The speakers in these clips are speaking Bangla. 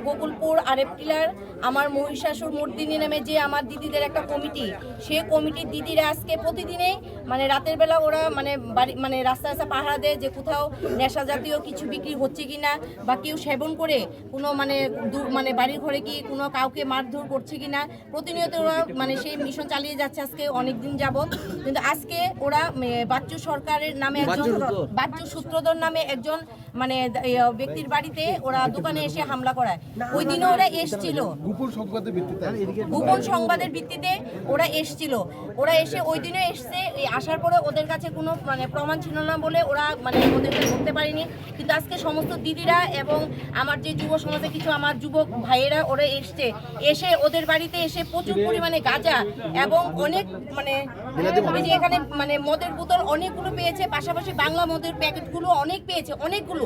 গোকুলপুর আরেপটিলার আমার মহিষাসুর মর্দিনী নামে যে আমার দিদিদের একটা কমিটি, সেই কমিটির দিদিরা আজকে প্রতিদিনে মানে রাতের বেলা ওরা মানে রাস্তা রাস্তা পাহারা দেয় যে কোথাও নেশা জাতীয় কিছু বিক্রি হচ্ছে কিনা বা কেউ সেবন করে কোনো মানে বাড়ির ঘরে কি কোনো কাউকে মারধর করছে কিনা। প্রতিনিয়ত ওরা মানে সেই মিশন চালিয়ে যাচ্ছে আজকে অনেক দিন যাবত। কিন্তু আজকে ওরা বাচ্চু সরকারের নামে একজন বাচ্চু সূত্রধর নামে একজন মানে ব্যক্তির বাড়িতে ওরা দোকানে এসে হামলা করায়। ওই দিনও ওরা এসেছিল গোপন সংবাদের ভিত্তিতে ওরা এসেছিল। ওরা এসে ওই দিনও এসছে, আসার পরে ওদের কাছে কোনো মানে প্রমাণ ছিল না বলে ওরা মানে ওদেরকে ধরতে পারেনি। কিন্তু আজকে সমস্ত দিদিরা এবং আমার যে যুব সমাজে কিছু আমার যুবক ভাইয়েরা ওরা এসে ওদের বাড়িতে এসে প্রচুর পরিমাণে গাঁজা এবং অনেক মানে এখানে মানে মদের বোতল অনেকগুলো পেয়েছে, পাশাপাশি বাংলা মদের প্যাকেটগুলো অনেক পেয়েছে, অনেকগুলো,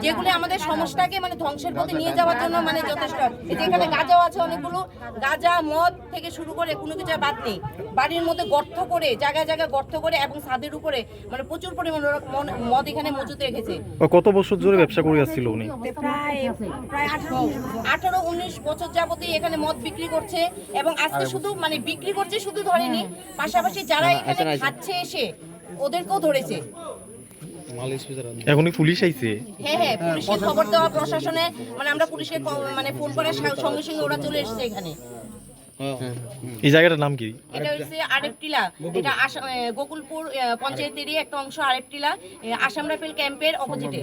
যেগুলো আমাদের সমাজটাকে মানে ধ্বংসের পথে নিয়ে যাওয়ার জন্য মানে যথেষ্ট। এখানে গাঁজাও আছে অনেকগুলো, গাঁজা মদ থেকে শুরু করে কোনো কিছু বাদ নেই। বাড়ির মধ্যে গর্ত করে জায়গায় জায়গায় গর্ত করে এবং ছাদের উপরে মানে প্রচুর পরিমাণে মদ এখানে মজুত রেখেছে। কত বছর ধরে ব্যবসা করে আসছিল উনি? প্রায় 18-19 বছর যাবতই এখানে মদ বিক্রি করছে এবং আজকে শুধু মানে বিক্রি করছে শুধু ধরেনি, পাশাপাশি যারা এখানে খাচ্ছে এসে ওদেরকেও ধরেছে। এখনই পুলিশ আইছে? হ্যাঁ, পুলিশের খবর দেওয়া প্রশাসনে মানে আমরা পুলিশকে মানে ফোন করার সঙ্গে সঙ্গে ওরা চলে এসেছে এখানে। এই জায়গাটার নাম কি? এটা হচ্ছে আরেপটিলা, এটা গোকুলপুর পঞ্চায়েতেরই একটা অংশ। আরেপটিলা আসাম রাইফেল ক্যাম্পের অপোজিটে।